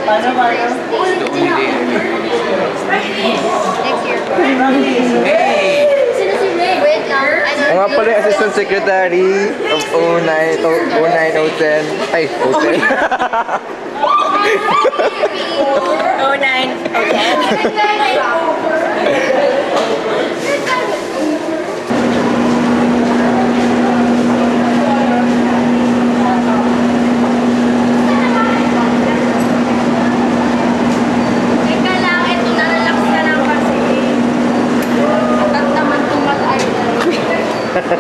Paano? The only day I Next year. Hey! Wait lang. Ang nga pala yung Assistant Secretary of 09, 010. Ay, 010. 09. Teka lang, ito na-relax ka lang kasi. At naman tumatay. Look at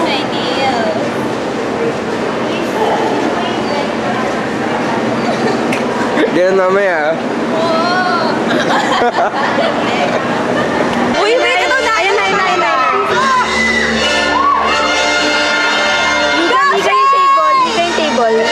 my nails. Ganun mamaya. Uy, wait, ito na. Ayan na. Liga yung table.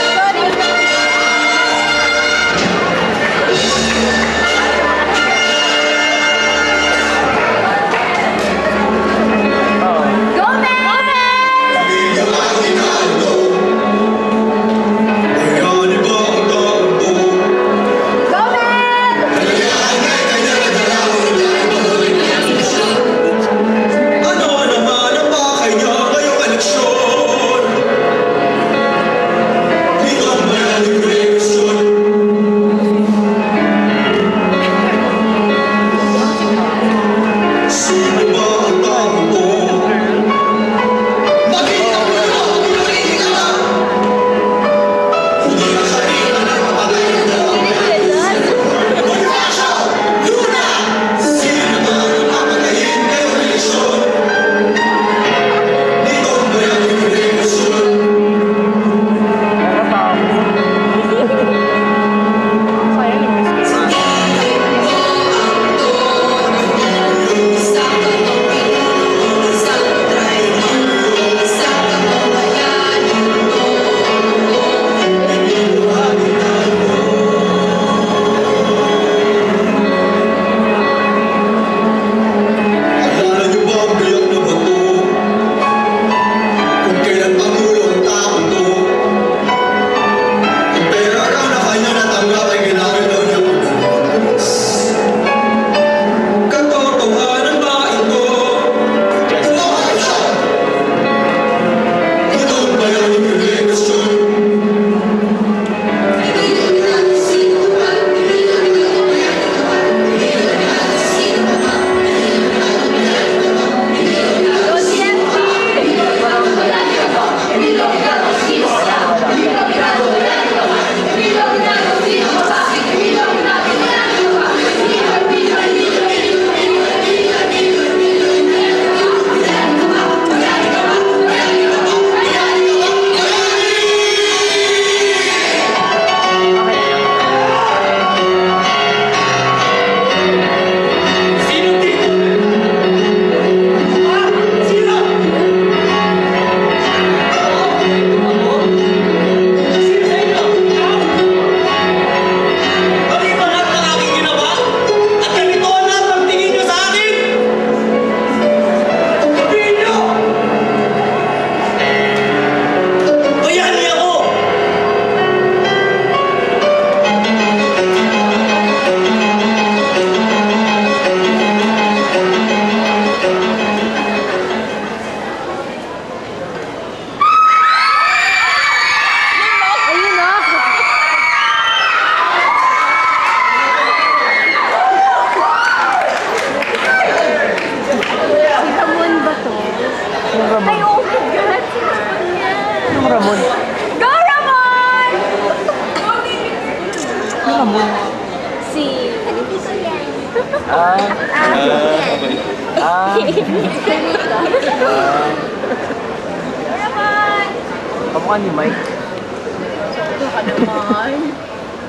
Kamukha ni Mike. Ito ka naman.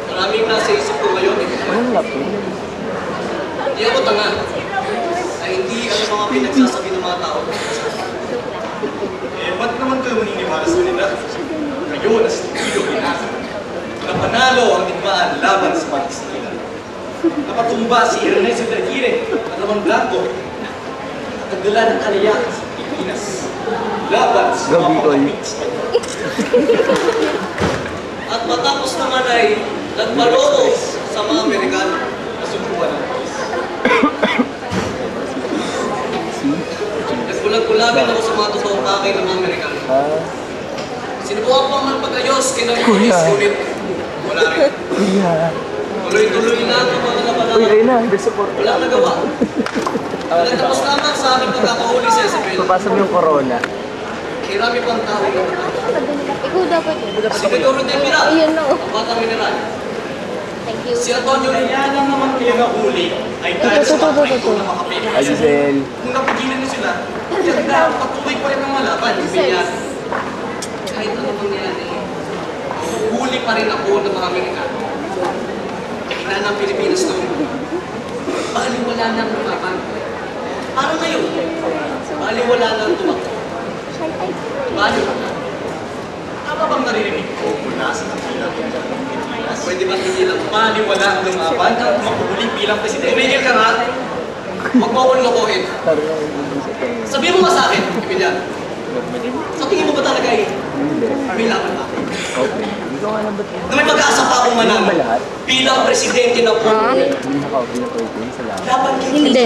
Maraming nasa isip ko ngayon eh. Anong lapin? Hindi ako tanga. Ay hindi ano mga pinagsasabi ng mga tao. Ba't naman kayo maniniwala sa kanila? Kayo na stupido inasa. Napanalo ang digmaan laban sa mga Kastila. Napatumba si Ernesto Vergire at Ramon Blanco. Nagdala ng kalayakan sa Pilipinas. Laban sa mga Gabi ko. kapatid. At matapos naman ay Nagmaloko sa mga Amerikano na subukan ng polis. Nagkulag-kulagan ako sa mga totoong kakay ng mga Amerikano. Sinubukan pang magpag-ayos kina polis, ngunit wala rin. Tuloy-tuloy lang ang mga laban. Wala nagawa. Nagtapos lamang sa aking pagkakahuli sa Isabel. Papasok yung corona. Kirami pang tao na Ikaw dapat yun. Senador de Mira, Ayun na, oh. ang batang mineral. Thank you. Si Antonio Liliana naman kaya nahuli ay dahil sa mga traidor na makapit. Ay, Giselle. Kung napigilan niyo sila, yan na patuloy pa rin ang malaban. Ganyan. Kahit ano mangyari, huli pa rin ako ng mga Amerikano. Ina ng Pilipinas noon. Baliwala na ang lumaban. Parang ngayon, baliwala na ang tumakbo. Baliwala. Tama bang naririnig ko mula sa kapila ng Pilipinas? Pwede ba hindi lang baliwala ang lumaban at makuhuli bilang presidente? Tumigil ka nga. Huwag mo akong lokohin. Sabihin mo nga sa akin, Emiliano. Sa tingin mo ba talaga may laban pa? Okay. Hindi ko alam ba't Na may pag-asa pa akong manalo bilang presidente ng Poland. hindi naka-open sa lahat. Laban kayo. Hindi.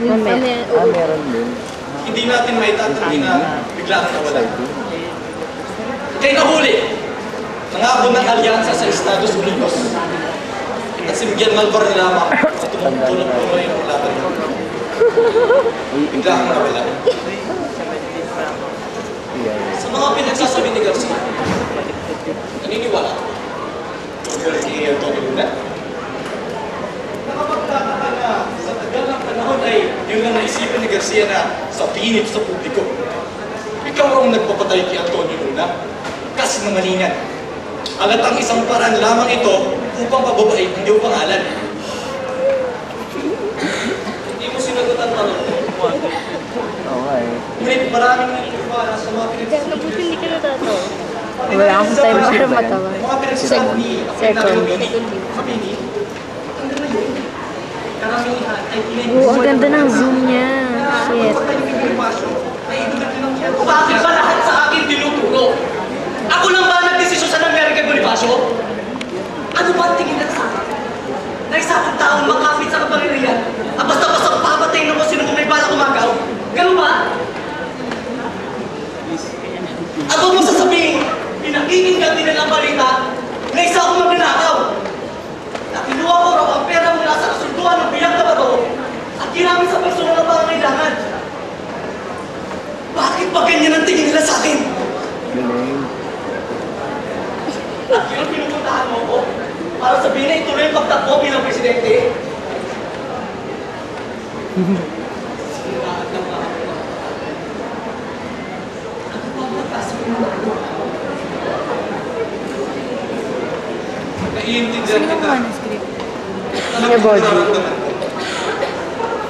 Meron din. Hindi natin may tatanggi na bigla kang nawala. Kaya nahuli, nangako ng alyansa sa Estados Unidos. At si Miguel Malvar lamang sa tumutulong-tulong yung laban niyo. Bigla kang nawala. Sa mga pinagsasabi ni Garcia, naniniwala ko. Si Antonio Luna. Nakapagtataka na sa tagal ng panahon ay yun lang naisipan ni Garcia na sa pinit sa publiko. Ikaw ang nagpapatay kay Antonio Luna. Kasi nangalingan. Alatang isang paraan lamang ito upang pababain ang iyong pangalan. Hindi mo sinagot ang tanong ko. Okay. Ngunit maraming naniniwala sa mga pinagsasabi. Hindi ka natatawa. Wala akong time para matawa. Mga pinagsasabi ni Second. Kapini. Hanggang ngayon, karamihan ay Oo, ang ganda ng zoom niya. Shit. Bakit ba lahat sa akin tinuturo? Ako lang ba nagdesisyon sa American Bonifacio? Ano ba ang tingin na sa akin? Na isang taong makapit sa kapangyarihan at basta-basta papatayin mo sino kung may bala kumagaw? Ganun ba? Ako mo sasabihin, pinakikinggan din ang balita na isa akong magnanakaw. Na kinuha ko raw ang pera mula sa kasunduan ng bilang na bato at ginamit sa personal na pangangailangan. Bakit ba ganyan ang tingin nila sa akin? Galing. At yun pinupuntahan mo ko para sabihin na ituloy ang pagtakbo bilang presidente. Siraan ng mga ako. Ano ba ang magkasabi mo? Naiintindihan kita. Alam ko nararamdaman ko.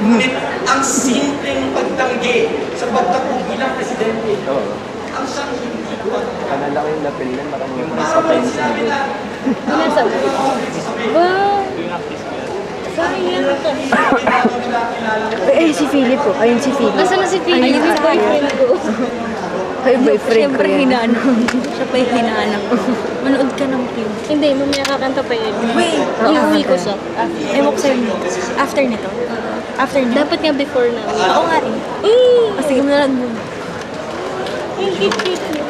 Ngunit ang simpleng pagtanggi sa pagtakbo bilang presidente Oo. ang siyang hindi ko Kanala ko yung lapel na maraming mga para sapay bang sinabi na Sinasabi. Wow! Sayang ka. Ay, si Philip po. Ayun si Philip. Nasaan na si Philip? Ayun Yung si boyfriend ko. Ay, boyfriend ko Siyempre, yan. hinahanap. Siya pa yung hinahanap ko. Manood ka ng film. Hindi, mamaya kakanta pa yun. Wait! Iuwi ko siya. Ewan ko sa'yo. After nito. After nito. Dapat nga before na. Oo nga eh. Mm. O, sige mo na lang muna. Ang cute-cute mo.